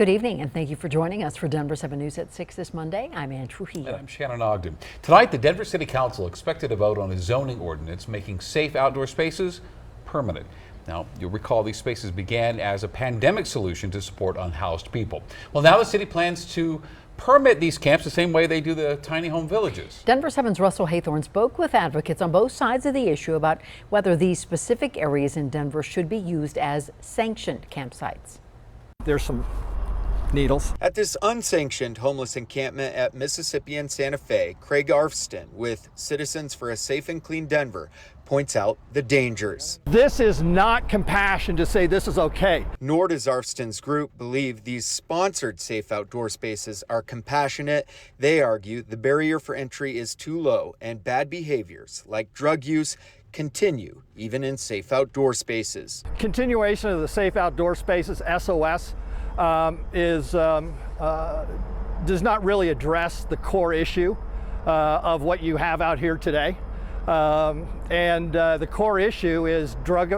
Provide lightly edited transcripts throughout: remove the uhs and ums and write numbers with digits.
Good evening, and thank you for joining us for Denver 7 News at 6 this Monday. I'm Ann Trujillo. And I'm Shannon Ogden. Tonight, the Denver City Council expected to vote on a zoning ordinance making safe outdoor spaces permanent. Now, you'll recall these spaces began as a pandemic solution to support unhoused people. Well, now the city plans to permit these camps the same way they do the tiny home villages. Denver 7's Russell Haythorne spoke with advocates on both sides of the issue about whether these specific areas in Denver should be used as sanctioned campsites. There's some needles. At this unsanctioned homeless encampment at Mississippi and Santa Fe, Craig Arfston with Citizens for a Safe and Clean Denver points out the dangers. This is not compassion to say this is okay. Nor does Arfston's group believe these sponsored safe outdoor spaces are compassionate. They argue the barrier for entry is too low and bad behaviors like drug use continue even in safe outdoor spaces. Continuation of the safe outdoor spaces, SOS, does not really address the core issue of what you have out here today. The core issue is drug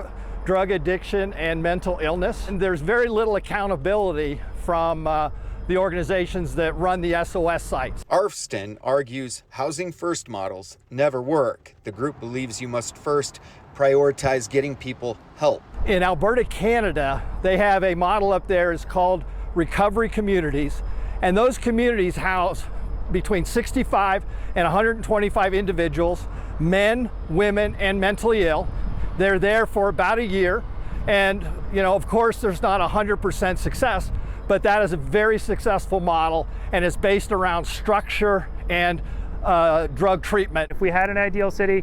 addiction and mental illness. And there's very little accountability from the organizations that run the SOS sites. Arfston argues housing first models never work. The group believes you must first prioritize getting people help. In Alberta, Canada, they have a model up there. It's called recovery communities, and those communities house between 65 and 125 individuals, men, women, and mentally ill. They're there for about a year, and of course there's not 100% success, but that is a very successful model, and it's based around structure and drug treatment. If we had an ideal city,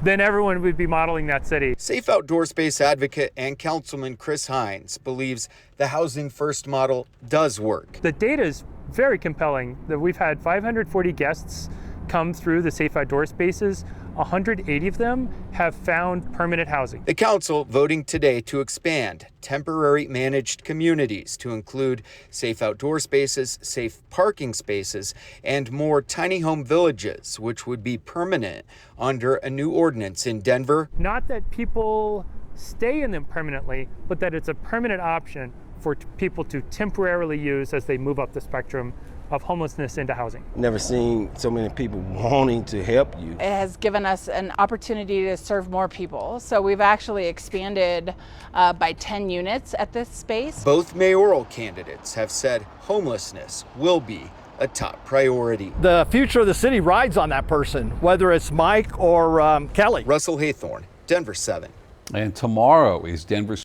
then everyone would be modeling that city. Safe outdoor space advocate and councilman Chris Hines believes the housing first model does work. The data is very compelling. That we've had 540 guests come through the safe outdoor spaces. 180 of them have found permanent housing. The council voting today to expand temporary managed communities to include safe outdoor spaces, safe parking spaces, and more tiny home villages, which would be permanent under a new ordinance in Denver. Not that people stay in them permanently, but that it's a permanent option for people to temporarily use as they move up the spectrum of homelessness into housing. Never seen so many people wanting to help you. It has given us an opportunity to serve more people. So we've actually expanded by 10 units at this space. Both mayoral candidates have said homelessness will be a top priority. The future of the city rides on that person, whether it's Mike or Kelly. Russell Haythorne, Denver 7. And tomorrow is Denver's